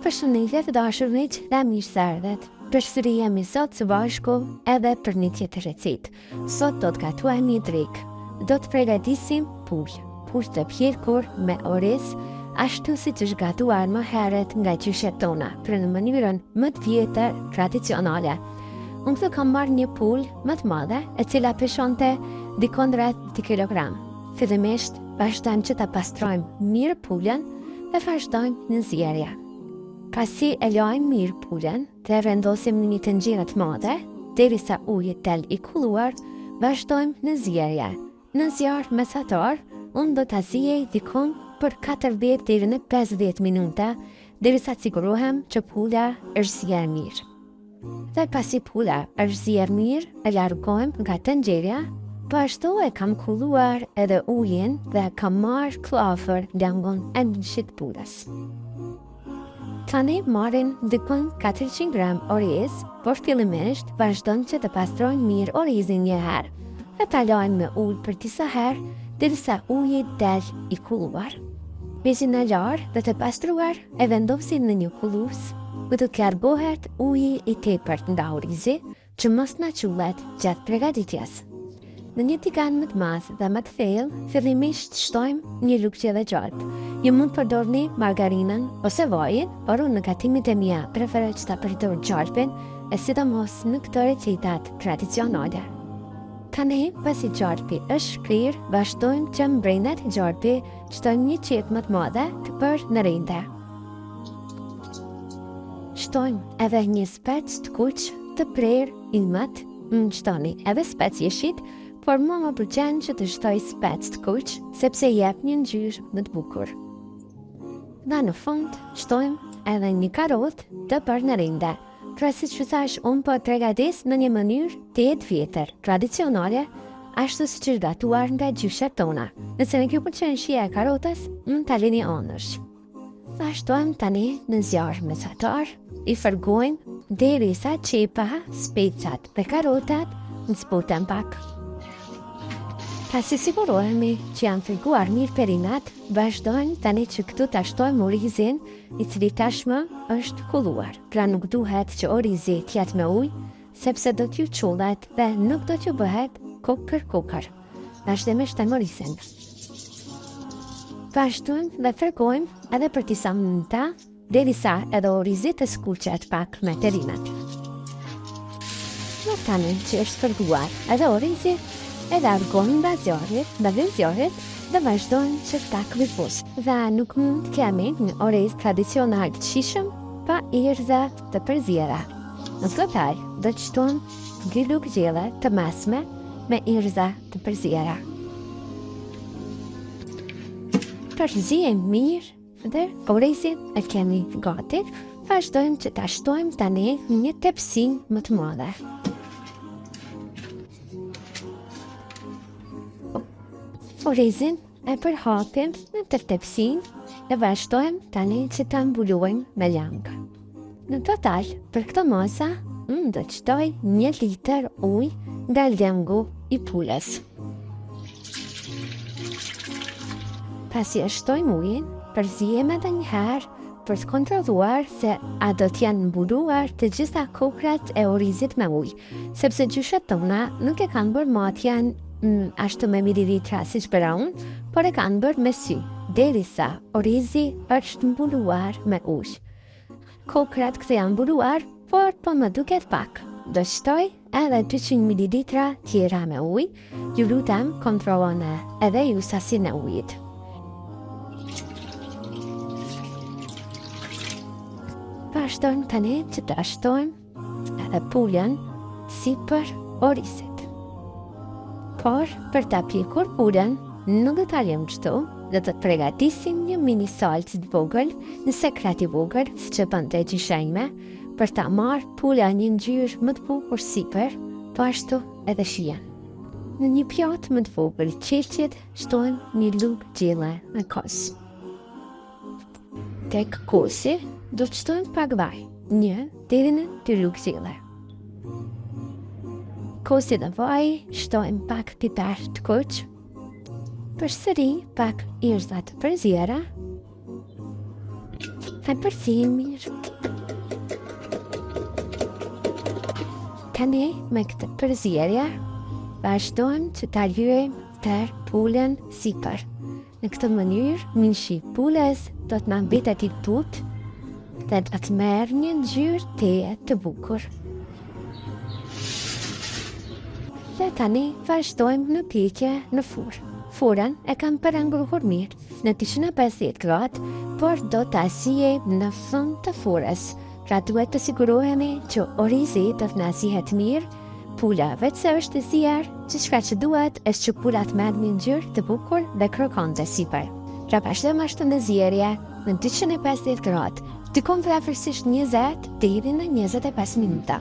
Përshëndetje të dashuriq dhe mirë se erdhët. Përsëri jemi sot së bashku edhe për një tjetër recetë. Sot do të gatuajmë një drekë. Do të përgatisim pulë të pjekur me oriz, ashtu si që është gatuar më herët nga qyshet tona, për në mënyrën më të vjetër tradicionale. Unë këtë kam marrë një pulë më të madhe, e cila peshonte dikon rreth 2 kilogram. Fillimisht vazhdojmë që ta pastrojmë mirë pulën dhe vazhdojmë në nxjerrje. Pasi e lajmë mirë pulën dhe vendosim në një tenxhere të madhe, derisa uji del i kulluar, vazhdojmë në nxjerrje. Në zjarr mesatar, unë do ta ziej dikon për 40 deri në 50 minuta, derisa të sigurohem që pula është zier mirë. Dhe pasi pula është zier mirë, e largojmë nga tenxheria, po ashtu e kam kulluar edhe ujin dhe kam marrë klafër langon e nshit pulës. Tani marrin dikon 400 gram oriz, por fillimisht vazhdojmë që të pastrojmë mirë orizin një herë dhe ta lajmë me ujë për disa herë derisa uji del i kulluar. Vezin e larë dhe të pastruar e vendosin në një kullues ku të largohet uji i tepërt nga orizi që mos na çullet gjatë përgatitjes. Në një tigan më të madh dhe më të thellë, fillimisht shtojmë një lugje dhe gjatë. Ju mund të përdorni margarinën ose vajin, por unë në gatimet e mia preferoj që ta përdor gjalpin, e sidomos në këto recetat tradicionale. Tani, pasi gjalpi është shkrir, vazhdojmë që mbrenet gjalpi shtojmë një qetë më të madhe të për në rinde. Shtojmë edhe një spec të kuq të prerë imët, shtoni edhe spec jeshit, por mua më pëlqen që të shtoj spec të kuq, sepse jep një ngjyrë më të bukur. Dhe në fund, shtojmë edhe një karotë të për në rinde. Pra si që thash, unë po përgatis në një mënyrë të jetë vjetër, tradicionale, ashtu si që është gatuar nga gjyshet tona. Nëse në kjo pëlqen shija e karotës, ta lini anësh. Dhe shtojmë tani në zjarr mesatar, i fërgojmë derisa qepa, specat dhe karotat në zbuten pak. Pasi sigurohemi që janë fërguar mirë perinat, vazhdojmë tani që këtu ta shtojmë orizin, i cili tashmë është kulluar. Pra nuk duhet që orizi të jetë me ujë, sepse do t'ju çullet dhe nuk do t'ju bëhet kokër. Vazhdimisht e orizin. Vazhdojmë dhe fërgojmë edhe për disa minuta, derisa edhe orizi të skuqet pak me perinat. Në tani që është fërguar edhe orizi, e largojmë nga zjarrit dhe vazhdojmë që ta kvifus. Dhe nuk mund të kemi një oriz tradicional të shishëm pa erëza të përziera. Në total, do të shtojmë 2 lugë gjelle të mesme me erëza të përziera. Përzijmë mirë dhe orizin e kemi gati, vazhdojmë që ta shtojmë tani një tepsi më të madhe. Orizin e përhapim në të tepsin dhe vazhdojmë tani që ta mbulojmë me lang. Në total, për këtë masa, do të shtoj 1 litër ujë nga langu i pulës. Pasi e shtojmë ujin, përzijem edhe një herë për të kontrolluar se a do t'janë mbuluar të gjitha kokrat e orizit me ujë, sepse gjyshet tona nuk e kanë bërë matjen ashtu me mililitra si që bëra unë, por e kanë bërë me sy, derisa orizi është mbuluar me ujë. Kokrat këtë janë mbuluar, por po më duket pak. Do shtoj edhe 200 mililitra tjera me ujë, ju lutem kontrolloni edhe ju sasinë e ujit. Vazhdojmë tani që të shtojmë edhe pulën sipër orizit. Por, për ta pjekur pulën, nuk do ta lëmë kështu, do të përgatisim një mini salcë të vogël, në sekret i vogël, siç e bën te gjyshenjme, për ta marrë pula një ngjyrë më të bukur sipër, po ashtu edhe shijen. Në një pjatë më të vogël qelqit, shtojmë një lugë gjelle me kos. Tek kosi, do të shtojmë pak vaj, 1 deri në 2 lugë gjelle. Kosi dhe vaj, shtojmë pak piper të kuq, përsëri pak erëza të përziera, Hajde përfshij mirë. Tani me këtë përzierje vazhdojmë që ta lyejmë tërë pulën sipër. Në këtë mënyrë, mishi pulës do të na mbetet i butë dhe do të merr një ngjyrë teje të bukur. Dhe tani vazhdojmë në pjekje në furrë. Furrën e kam parangruar mirë në 250 gradë, por do ta sjejmë në fund të furrës. Pra duhet të sigurohemi që orizi do të na zihet mirë, pula vetë se është e zier, gjithçka që duhet është që pula të merr një ngjyrë të bukur dhe krokonte sipër. Pra vazhdojmë ashtu në zjerje në 250 gradë, dikon vrafërsisht 20 deri në 25 minuta.